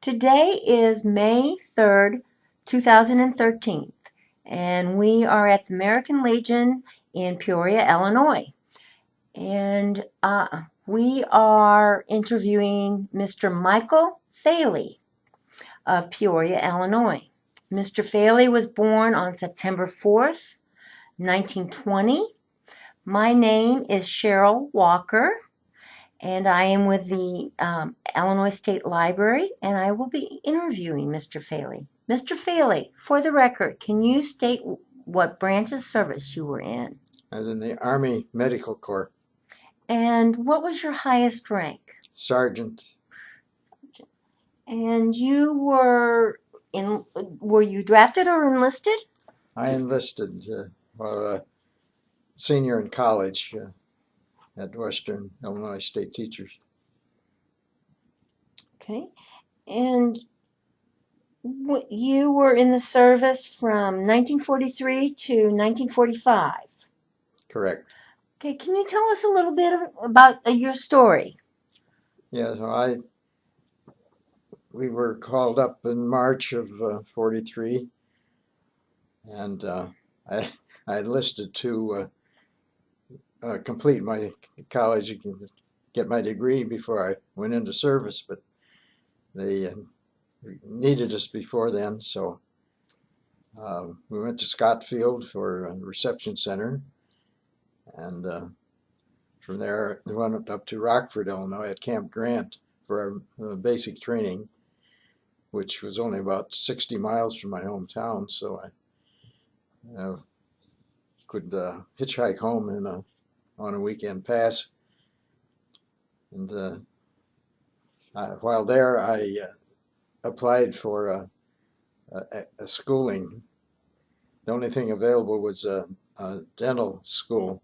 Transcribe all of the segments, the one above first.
Today is May 3rd, 2013, and we are at the American Legion in Peoria, Illinois. And we are interviewing Mr. Michael Faley of Peoria, Illinois. Mr. Faley was born on September 4th, 1920. My name is Cheryl Walker, and I am with the Illinois State Library, and I will be interviewing Mr. Faley. Mr. Faley, for the record, can you state what branch of service you were in? I was in the Army Medical Corps. And what was your highest rank? Sergeant. And you were you drafted or enlisted? I enlisted while a senior in college at Western Illinois State Teachers. Okay. And you were in the service from 1943 to 1945. Correct. Okay, can you tell us a little bit about your story? Yeah, so we were called up in March of 43, and I enlisted to complete my college and get my degree before I went into service, but they needed us before then, so we went to Scottsfield for a reception center, and from there we went up to Rockford, Illinois at Camp Grant for our basic training, which was only about 60 miles from my hometown, so I could hitchhike home on a weekend pass. And while there, I applied for a schooling. The only thing available was a dental school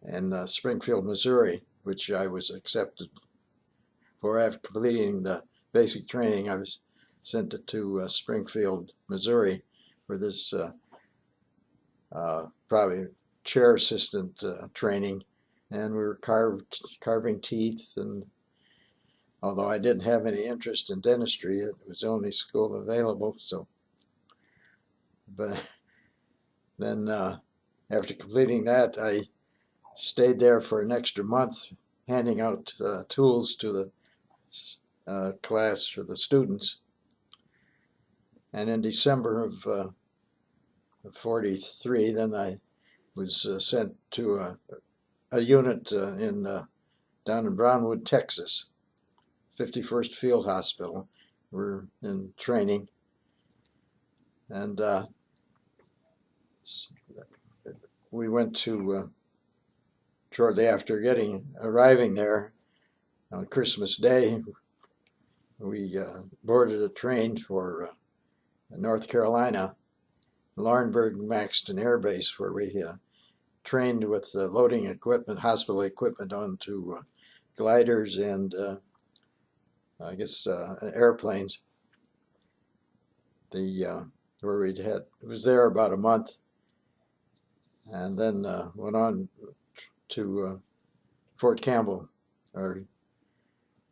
in Springfield, Missouri, which I was accepted for. After completing the basic training, I was sent to Springfield, Missouri, for this probably chair assistant training, and we were carving teeth. And although I didn't have any interest in dentistry, it was the only school available. So, but then after completing that, I stayed there for an extra month, handing out tools to the class for the students. And in December of 43, then I was sent to a unit down in Brownwood, Texas, 51st Field Hospital. We're in training, and we went to shortly after arriving there on Christmas Day. We boarded a train for North Carolina, Laurinburg Maxton Air Base, where we trained with loading equipment, hospital equipment, onto gliders and I guess airplanes. Where it was there about a month, and then went on to Fort Campbell, or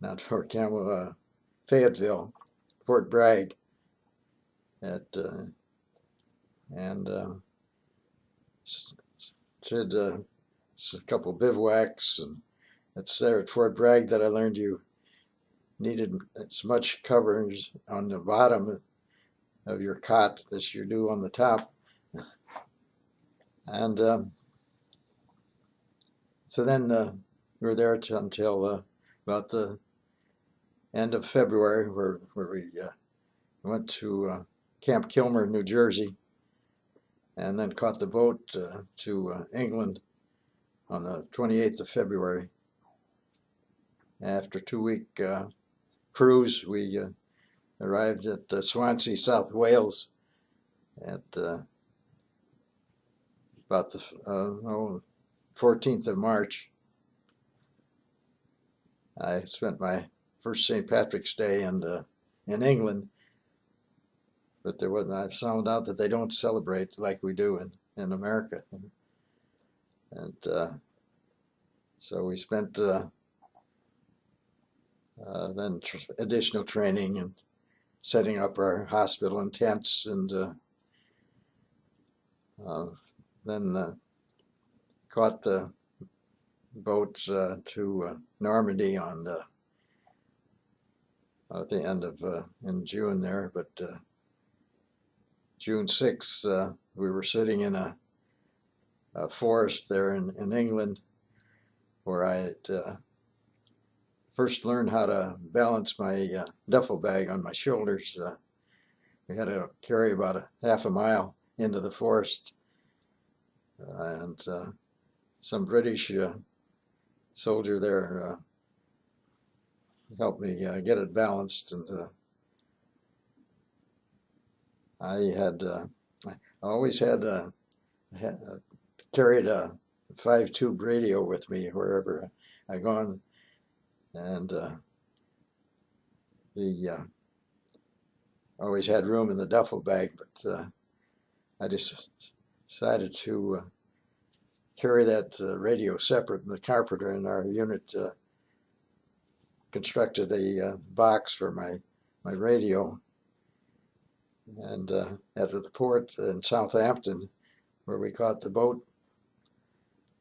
not Fort Campbell, Fayetteville, Fort Bragg, and did a couple bivouacs, and it's there at Fort Bragg that I learned you needed as much coverage on the bottom of your cot as you do on the top. And so then we were there until about the end of February, where we went to Camp Kilmer, New Jersey, and then caught the boat to England on the 28th of February. After a 2-week cruise, we arrived at Swansea, South Wales, at about the 14th of March. I spent my first St. Patrick's Day in England, but I found out that they don't celebrate like we do in America. And so we spent then additional training and setting up our hospital in tents, and uh, then caught the boat to Normandy on at the end of in June there. But June 6th, we were sitting in a forest there in England, where I had first learned how to balance my duffel bag on my shoulders. We had to carry about a half a mile into the forest, and some British soldier there helped me get it balanced. And I always had carried a 5-tube radio with me wherever I gone, and the always had room in the duffel bag, but I just decided to carry that radio separate. And the carpenter in our unit constructed a box for my radio, and at the port in Southampton, where we caught the boat,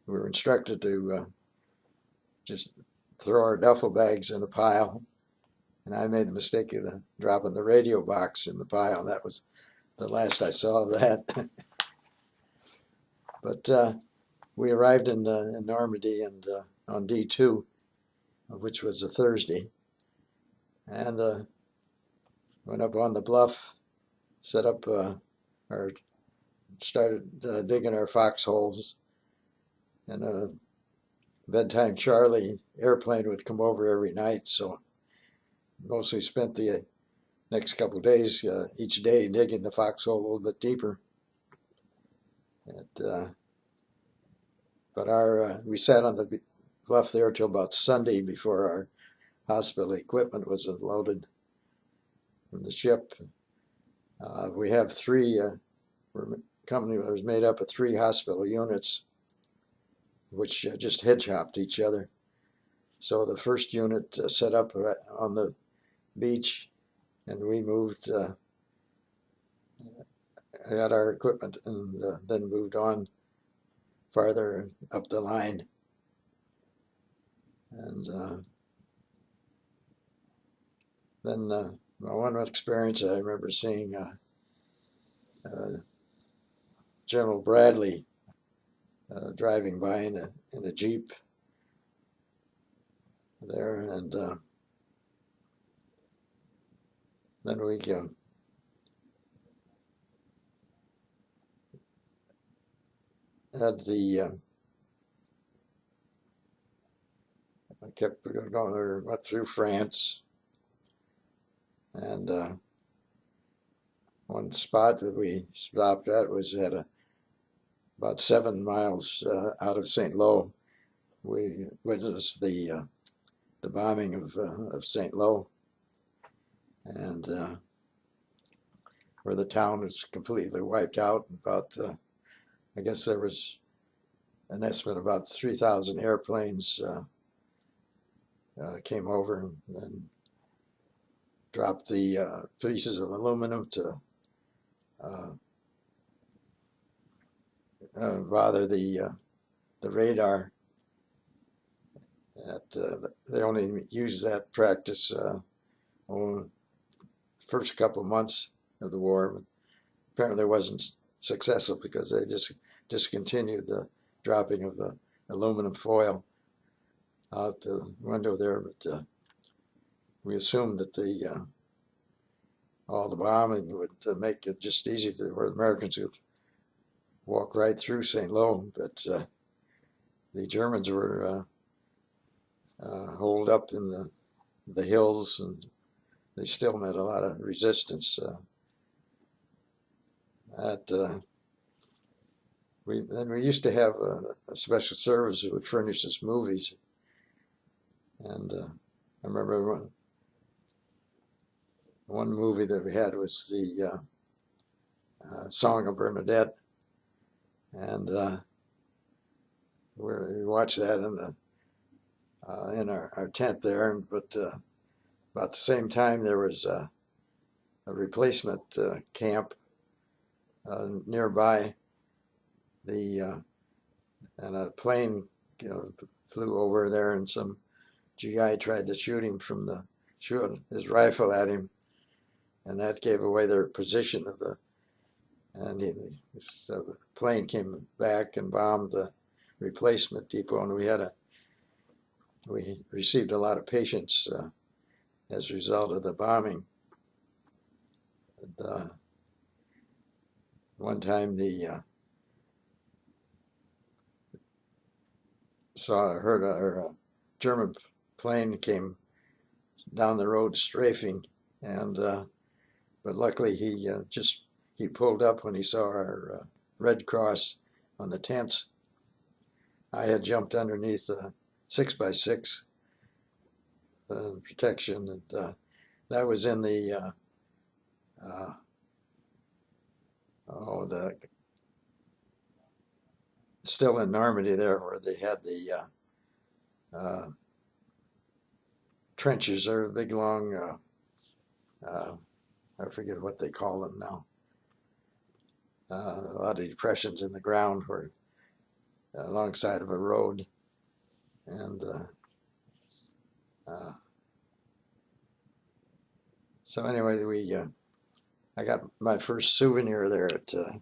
we were instructed to just throw our duffel bags in a pile, and I made the mistake of dropping the radio box in the pile. That was the last I saw of that. But we arrived in Normandy and on D2, which was a Thursday, and went up on the bluff, set up or started digging our foxholes, and a bedtime Charlie airplane would come over every night, so mostly spent the next couple of days each day digging the foxhole a little bit deeper. But we sat on the bluff there till about Sunday before our hospital equipment was unloaded from the ship. We have company was made up of 3 hospital units, which just hedge-hopped each other. So the first unit set up on the beach, and we moved, got our equipment, and then moved on farther up the line. And then one experience I remember seeing General Bradley driving by in a Jeep there, and then we had I kept going there, went through France, and one spot that we stopped at was at about 7 miles out of St. Lo. We witnessed the bombing of St. Lo, and where the town was completely wiped out. About I guess there was an estimate about 3,000 airplanes came over and dropped the pieces of aluminum to bother the radar. They only used that practice first couple months of the war. Apparently, wasn't successful because they just discontinued the dropping of the aluminum foil out the window there. But we assumed that all the bombing would make it just easy for the Americans to walk right through St. Lo. But the Germans were holed up in the hills, and they still met a lot of resistance. We used to have a special service that would furnish us movies, and I remember one movie that we had was the Song of Bernadette, and we watched that in our tent there. But About the same time, there was a replacement camp nearby. And a plane, flew over there, and some GI tried to shoot his rifle at him, and that gave away their position and the plane came back and bombed the replacement depot, and we received a lot of patients as a result of the bombing. And, one time heard a German plane came down the road strafing, and but luckily he pulled up when he saw our Red Cross on the tents. I had jumped underneath a 6x6 protection, and that was in the still in Normandy there, where they had the trenches. They're big long, I forget what they call them now. A lot of depressions in the ground where alongside of a road, and so anyway, I got my first souvenir there at the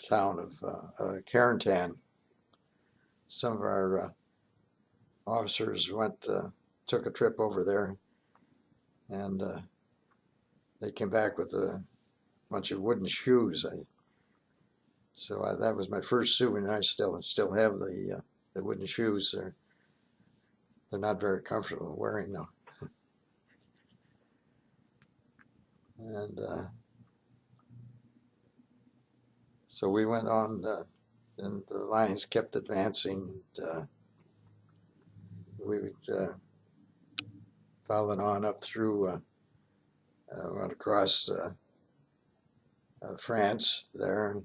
town of Carentan. Some of our officers took a trip over there, and they came back with a bunch of wooden shoes. That was my first souvenir. I still have the wooden shoes. They're not very comfortable wearing though. And so we went on, and the lines kept advancing. We followed on up through, went across France there.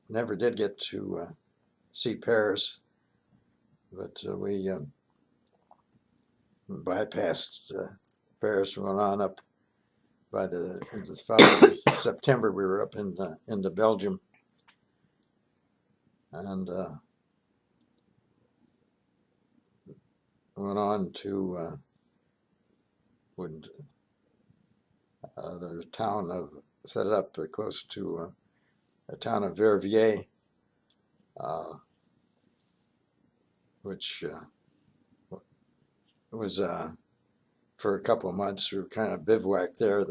Never did get to see Paris, but we bypassed Paris, went on up by the following September. We were up into Belgium, and went on to the town of set up close to a town of Verviers, which was for a couple of months. We were kind of bivouacked there.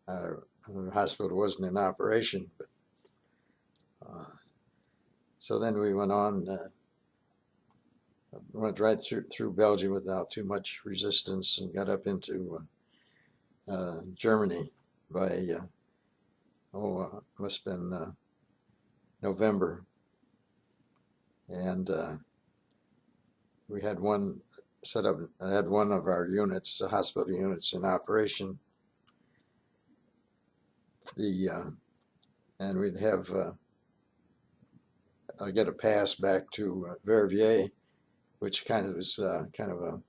The hospital wasn't in operation, but so then we went on, went right through Belgium without too much resistance, and got up into Germany by must have been November, and we had one set up. I had one of our units, the hospital units, in operation. And we'd have get a pass back to Verviers, which kind of was kind of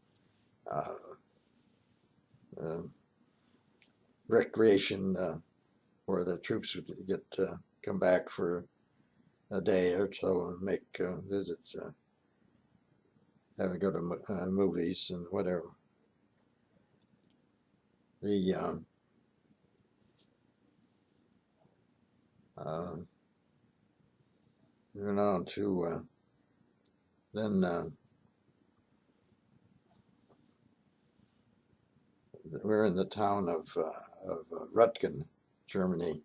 a recreation where the troops would come back for a day or so and make visits, have to go to movies and whatever. We went on to then we're in the town of Rutgen, Germany,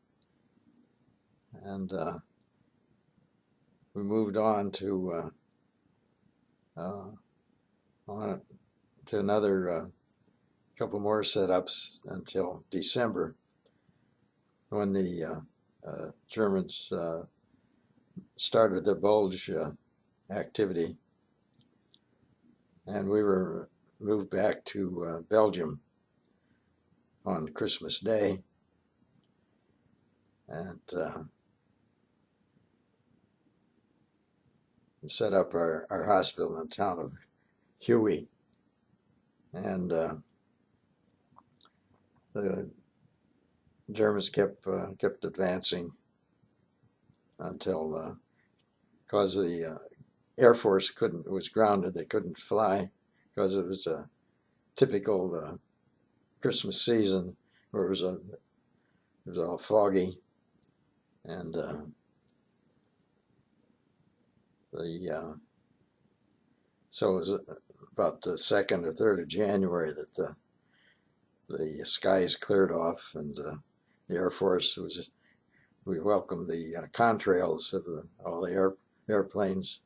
and we moved on to another couple more setups until December, when the Germans started the Bulge activity, and we were moved back to Belgium on Christmas Day, and set up our hospital in the town of Huey, and the Germans kept advancing until because the Air Force was grounded. They couldn't fly because it was a typical Christmas season where it was all foggy, and the so it was about the 2nd or 3rd of January that the skies cleared off, and the Air Force we welcomed the contrails of all the airplanes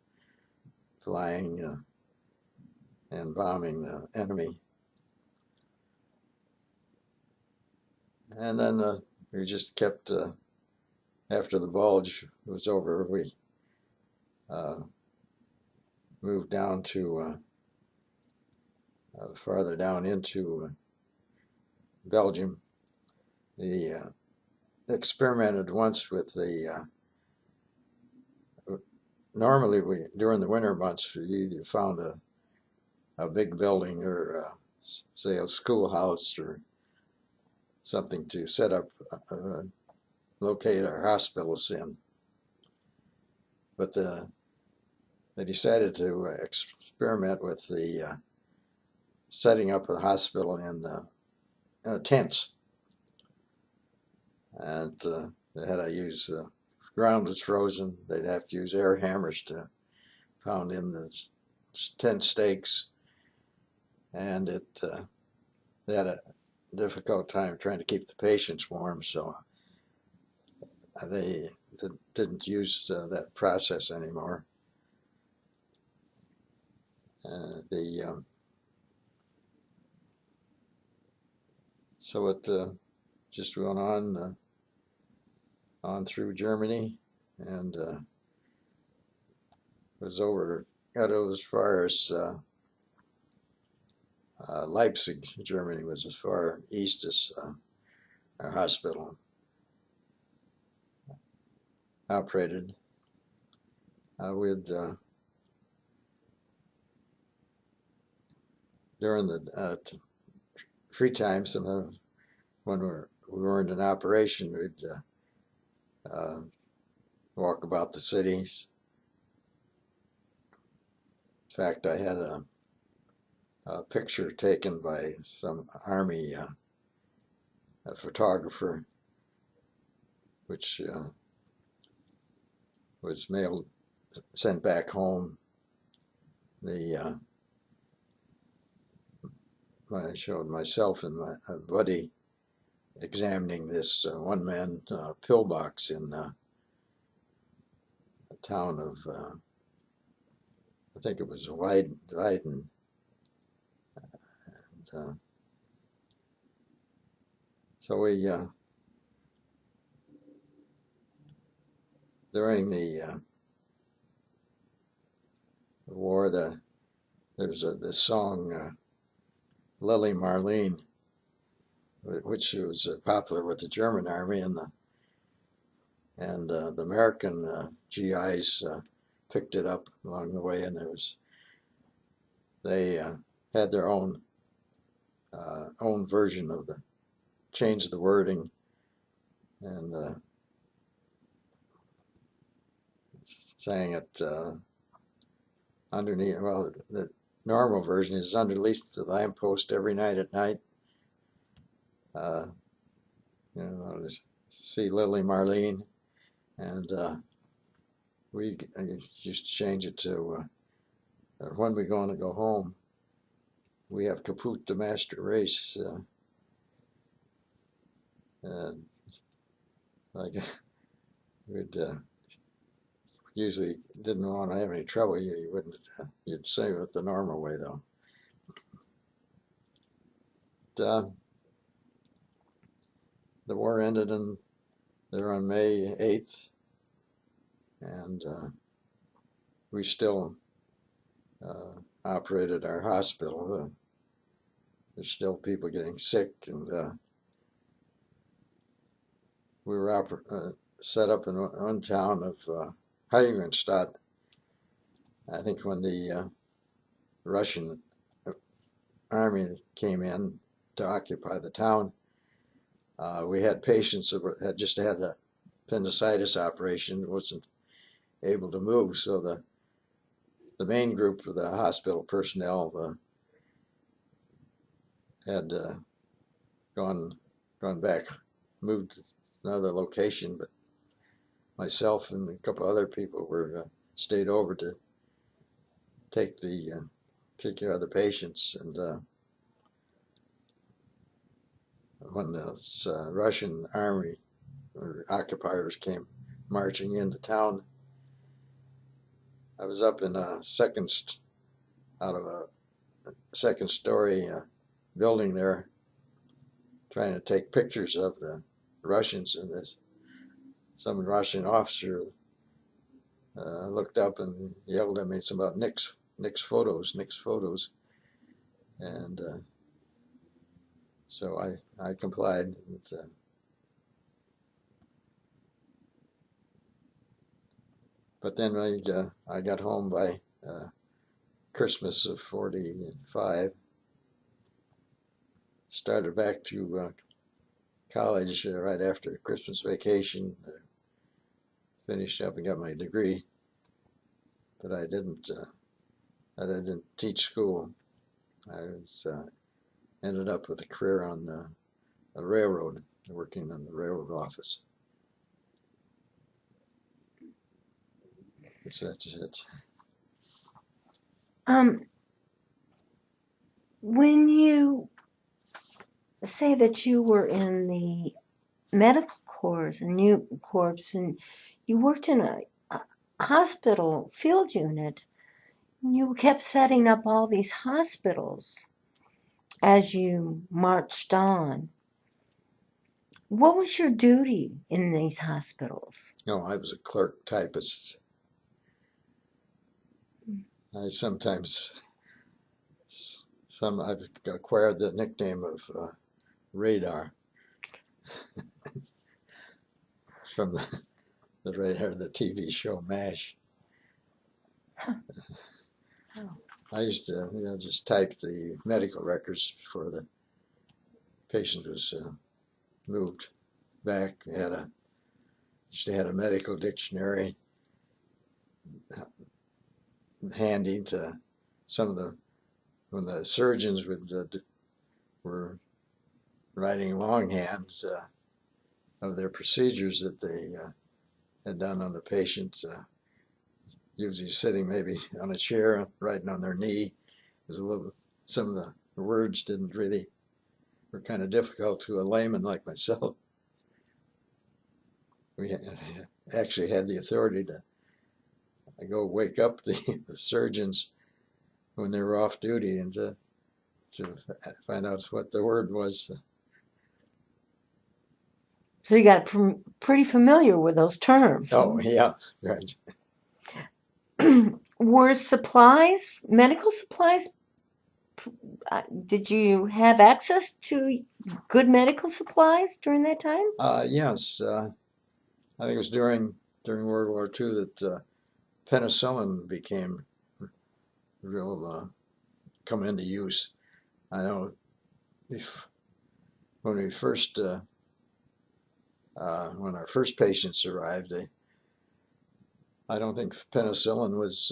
flying and bombing the enemy. And then we just kept, after the bulge was over, we moved down to farther down into Belgium. The experimented once with the normally during the winter months we either found a big building or say a schoolhouse or something to set up locate our hospitals in, but they decided to experiment with the setting up a hospital in tents, and they had to use the ground was frozen. They'd have to use air hammers to pound in the tent stakes, and they had a difficult time trying to keep the patients warm, so they didn't use that process anymore. So it just went on through Germany, and got as far as Leipzig, Germany was as far east as our hospital operated. We'd during the free times and when we weren't in operation, we'd walk about the cities. In fact, I had a picture taken by some Army a photographer, which was sent back home. I showed myself and my buddy examining this one-man pillbox in a town of, I think it was Weiden. And, so we, during the war, there was this song, Lily Marlene, which was popular with the German army, and the American GIs picked it up along the way, and they had their own version of changed the wording, and sang it underneath. Well, the normal version is underneath the lamppost every night at night. Just see Lily Marlene, and we just change it to when we going to go home. We have kaput the master race, and like we'd usually didn't want to have any trouble. You wouldn't. You'd say it the normal way though. The war ended there on May 8th, and we still operated our hospital. There's still people getting sick, and we were set up in one town of Heiligenstadt. I think when the Russian army came in to occupy the town. We had patients that had just had a appendicitis operation, wasn't able to move, so the main group of the hospital personnel had gone back, moved to another location, but myself and a couple other people were stayed over to take care of the patients. And when the Russian army or occupiers came marching into town, I was up in a out of a second story building there, trying to take pictures of the Russians, and some Russian officer looked up and yelled at me some about Nick's photos, and so I complied. But then I got home by Christmas of '45. Started back to college right after Christmas vacation. Finished up and got my degree, but I didn't teach school. I ended up with a career on the railroad, working on the railroad office. That's it. When you say that you were in the medical corps and you worked in a hospital field unit, you kept setting up all these hospitals as you marched on. What was your duty in these hospitals? No, I was a clerk typist. I I've acquired the nickname of Radar from the Radar, the TV show MASH. I used to just type the medical records before the patient was moved back. Used to have a medical dictionary handy to when the surgeons were writing longhand of their procedures that they had done on the patient, usually sitting maybe on a chair, writing on their knee. Some of the words were kind of difficult to a layman like myself. We actually had the authority to go wake up the surgeons when they were off duty and to find out what the word was. So you got pretty familiar with those terms. Oh, yeah, right. Were medical supplies, did you have access to good medical supplies during that time? Yes. I think it was during World War II that penicillin became come into use. I know when our first patients arrived, I don't think penicillin was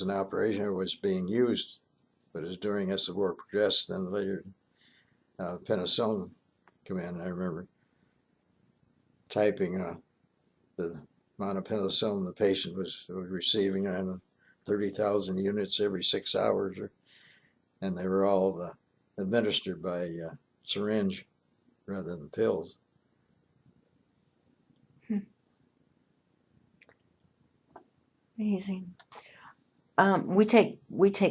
an operation or was being used, but as the war progressed, then later penicillin came in. I remember typing the amount of penicillin the patient was receiving, 30,000 units every 6 hours, and they were all administered by syringe rather than pills. Amazing. We take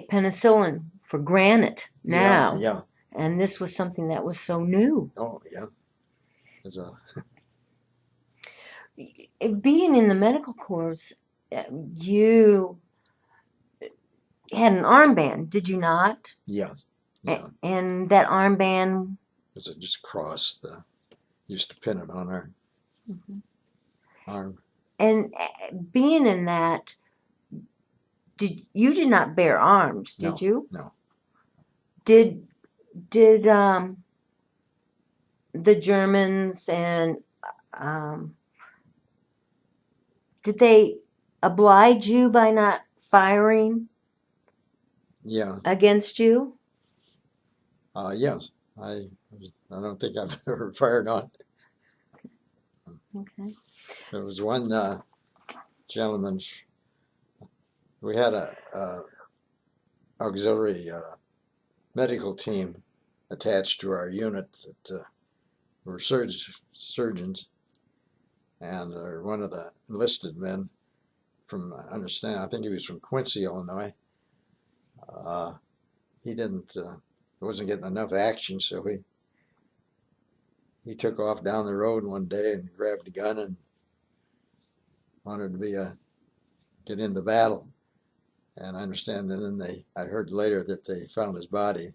penicillin for granted now. Yeah. And this was something that was so new. Oh, yeah. Being in the medical corps, you had an armband, did you not? Yeah. And that armband was just cross. Used to pin it on our arm. And being in that, you did not bear arms, did No, you? no. Did the Germans and um, did they oblige you by not firing Yeah, against you? yes. I don't think I've ever fired on. Okay. There was one gentleman. We had a auxiliary medical team attached to our unit that were surgeons, and one of the enlisted men from, I understand, I think he was from Quincy, Illinois. Uh, he didn't, wasn't getting enough action, so he took off down the road one day and grabbed a gun and wanted to get into battle. And I understand that then I heard later that they found his body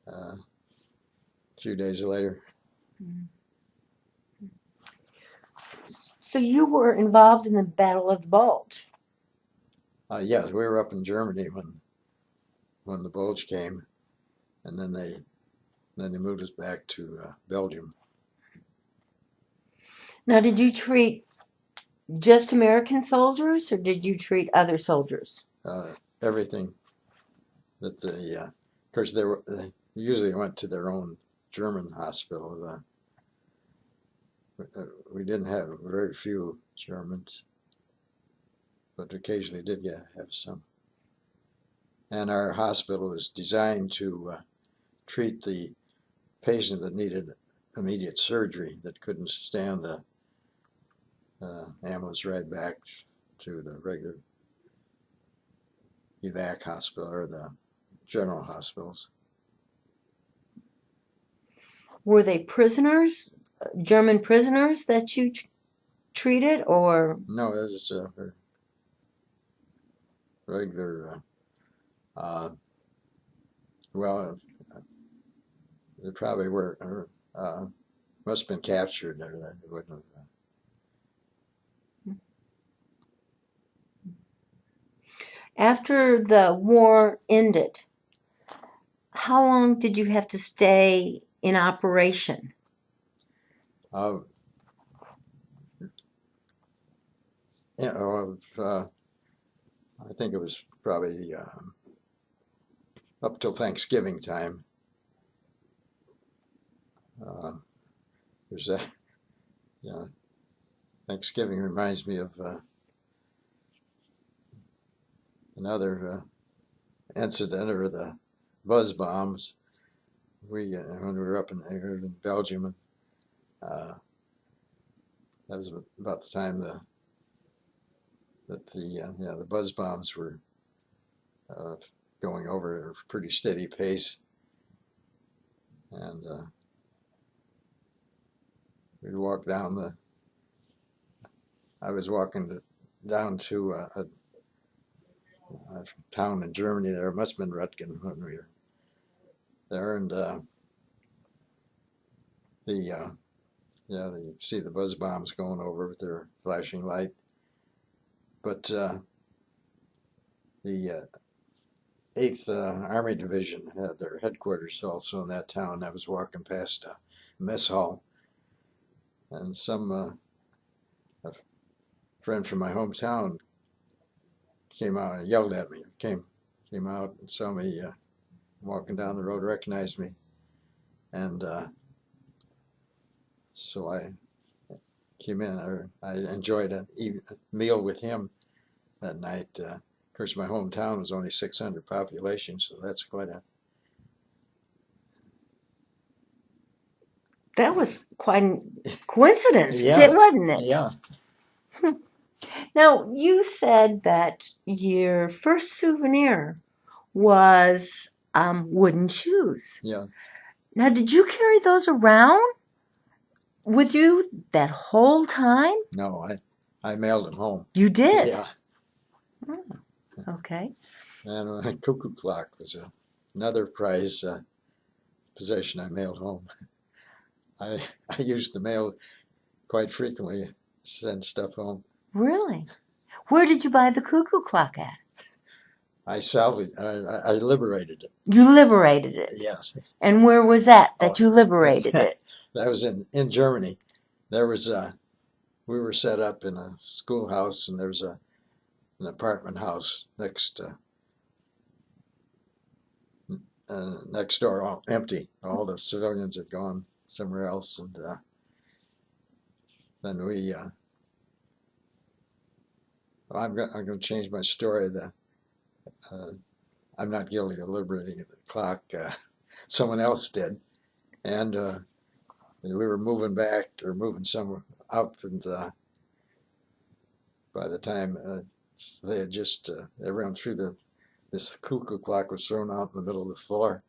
a few days later. So you were involved in the Battle of the Bulge. Yes, we were up in Germany when the Bulge came, and then they moved us back to Belgium. Now, did you treat just American soldiers, or did you treat other soldiers? Everything that of course they usually went to their own German hospital. We didn't have very few Germans, but occasionally did have some. And our hospital was designed to treat the patient that needed immediate surgery, that couldn't stand the ambulance ride back to the regular evac hospital or the general hospitals. Were they prisoners, German prisoners that you treated, or? No, it was regular. Well, they probably were. Must have been captured there. That wouldn't have. After the war ended, how long did you have to stay in operation? Uh, yeah, I think it was probably up till Thanksgiving time. There's that. Yeah, Thanksgiving reminds me of another incident, or the buzz bombs. When we were up in Belgium, uh, that was about the time that the buzz bombs were uh, going over at a pretty steady pace, and we'd walk down the. I was walking down to a town in Germany. There it must have been Rutgen when we were there, and you see the buzz bombs going over with their flashing light. But the 8th Army Division had their headquarters also in that town. I was walking past a mess hall, and a friend from my hometown came out and yelled at me. Came out and saw me walking down the road, recognized me, and so I came in. I enjoyed a meal with him that night. Of course, my hometown was only 600 population, so that's quite a. That was quite a coincidence, Yeah, wasn't it? yeah, Now, you said that your first souvenir was wooden shoes. yeah. Now, did you carry those around with you that whole time? No, I mailed them home. You did? Yeah, Oh, okay. and a cuckoo clock was another prize possession I mailed home. I I used the mail quite frequently, send stuff home. Really? Where did you buy the cuckoo clock at? I liberated it. You liberated it. Yes. And where was that Oh, you liberated it? that was in Germany. There was we were set up in a schoolhouse, and there's an apartment house next door, all empty. All the civilians had gone somewhere else, and then I'm going to change my story. Uh, I'm not guilty of liberating the clock. Someone else did, and we were moving back or moving somewhere up, and by the time they had just everyone threw this cuckoo clock was thrown out in the middle of the floor.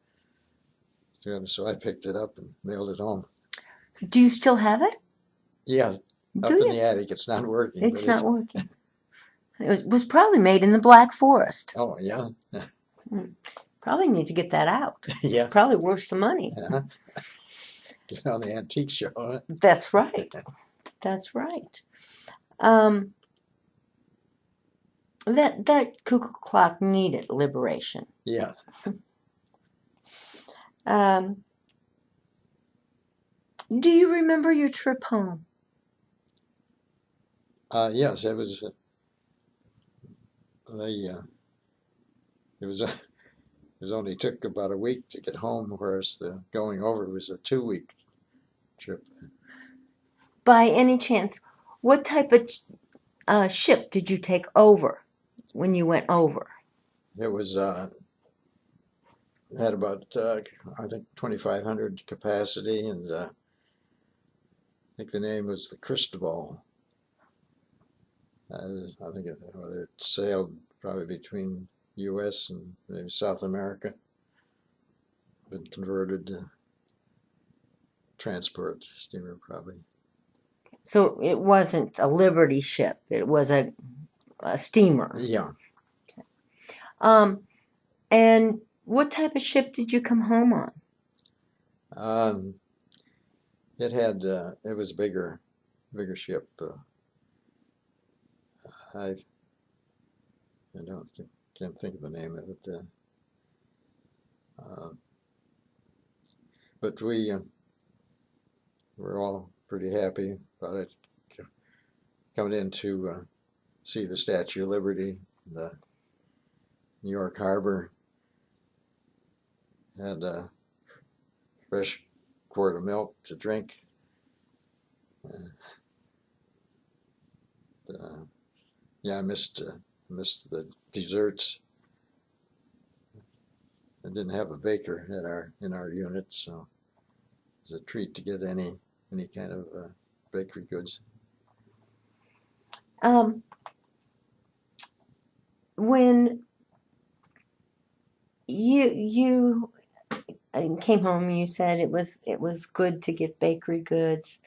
So I picked it up and mailed it home. Do you still have it? Yeah, up Do in you? the attic. It's not working. It's not working. It was probably made in the Black Forest. Oh, yeah. Probably need to get that out. Yeah. Probably worth some money. Get on the antique show. Huh? That's right. That's right. That cuckoo clock needed liberation. Yeah. Do you remember your trip home? Yes, it was. It only took about a week to get home, whereas the going over was a 2-week trip. By any chance, what type of ship did you take over when you went over? It was had about I think 2,500 capacity, and I think the name was the Cristobal. I think it sailed probably between U.S. and maybe South America. Been converted to transport steamer probably. So it wasn't a Liberty ship. It was a steamer. Yeah. And what type of ship did you come home on? It was a bigger ship. I can't think of the name of it. But we were all pretty happy about it. Coming in to see the Statue of Liberty, the New York Harbor, had a fresh quart of milk to drink. Yeah, I missed the desserts. I didn't have a baker in our unit, so it was a treat to get any kind of bakery goods. When you came home, you said it was good to get bakery goods.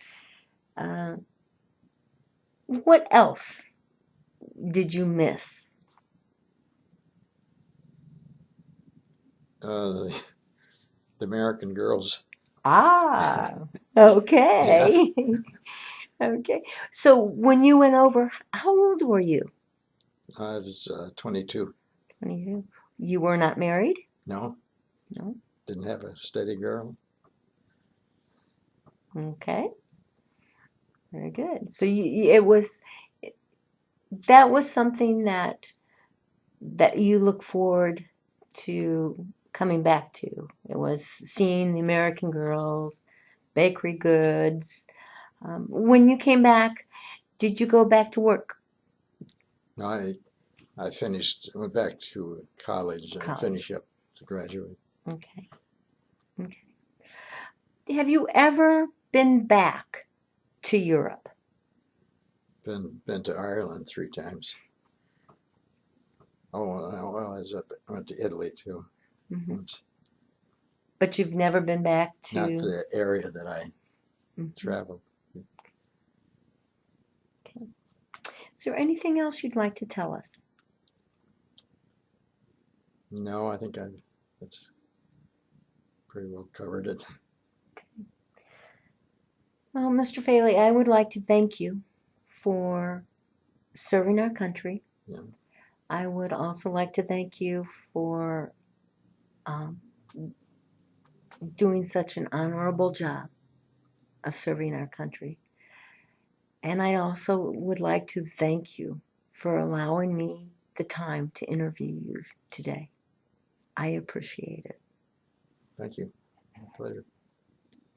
What else did you miss? The American girls. Ah, okay. Yeah. Okay. So when you went over, how old were you? I was 22. 22. You were not married? No. No. Didn't have a steady girl. Okay. Very good. So that was something that you look forward to coming back to. It was seeing the American girls, bakery goods. When you came back, did you go back to work? No, I went back to college and College. finished up to graduate. Okay. Okay. Have you ever been back to Europe? Been to Ireland 3 times. Oh, well, I went to Italy too. Mm-hmm. But you've never been back to... Not the area that I traveled. Okay. Is there anything else you'd like to tell us? No, I think it's pretty well covered it. Okay. Well, Mr. Faley, I would like to thank you for serving our country. Yeah. I would also like to thank you for um, doing such an honorable job of serving our country. And I also would like to thank you for allowing me the time to interview you today. I appreciate it. Thank you. Pleasure.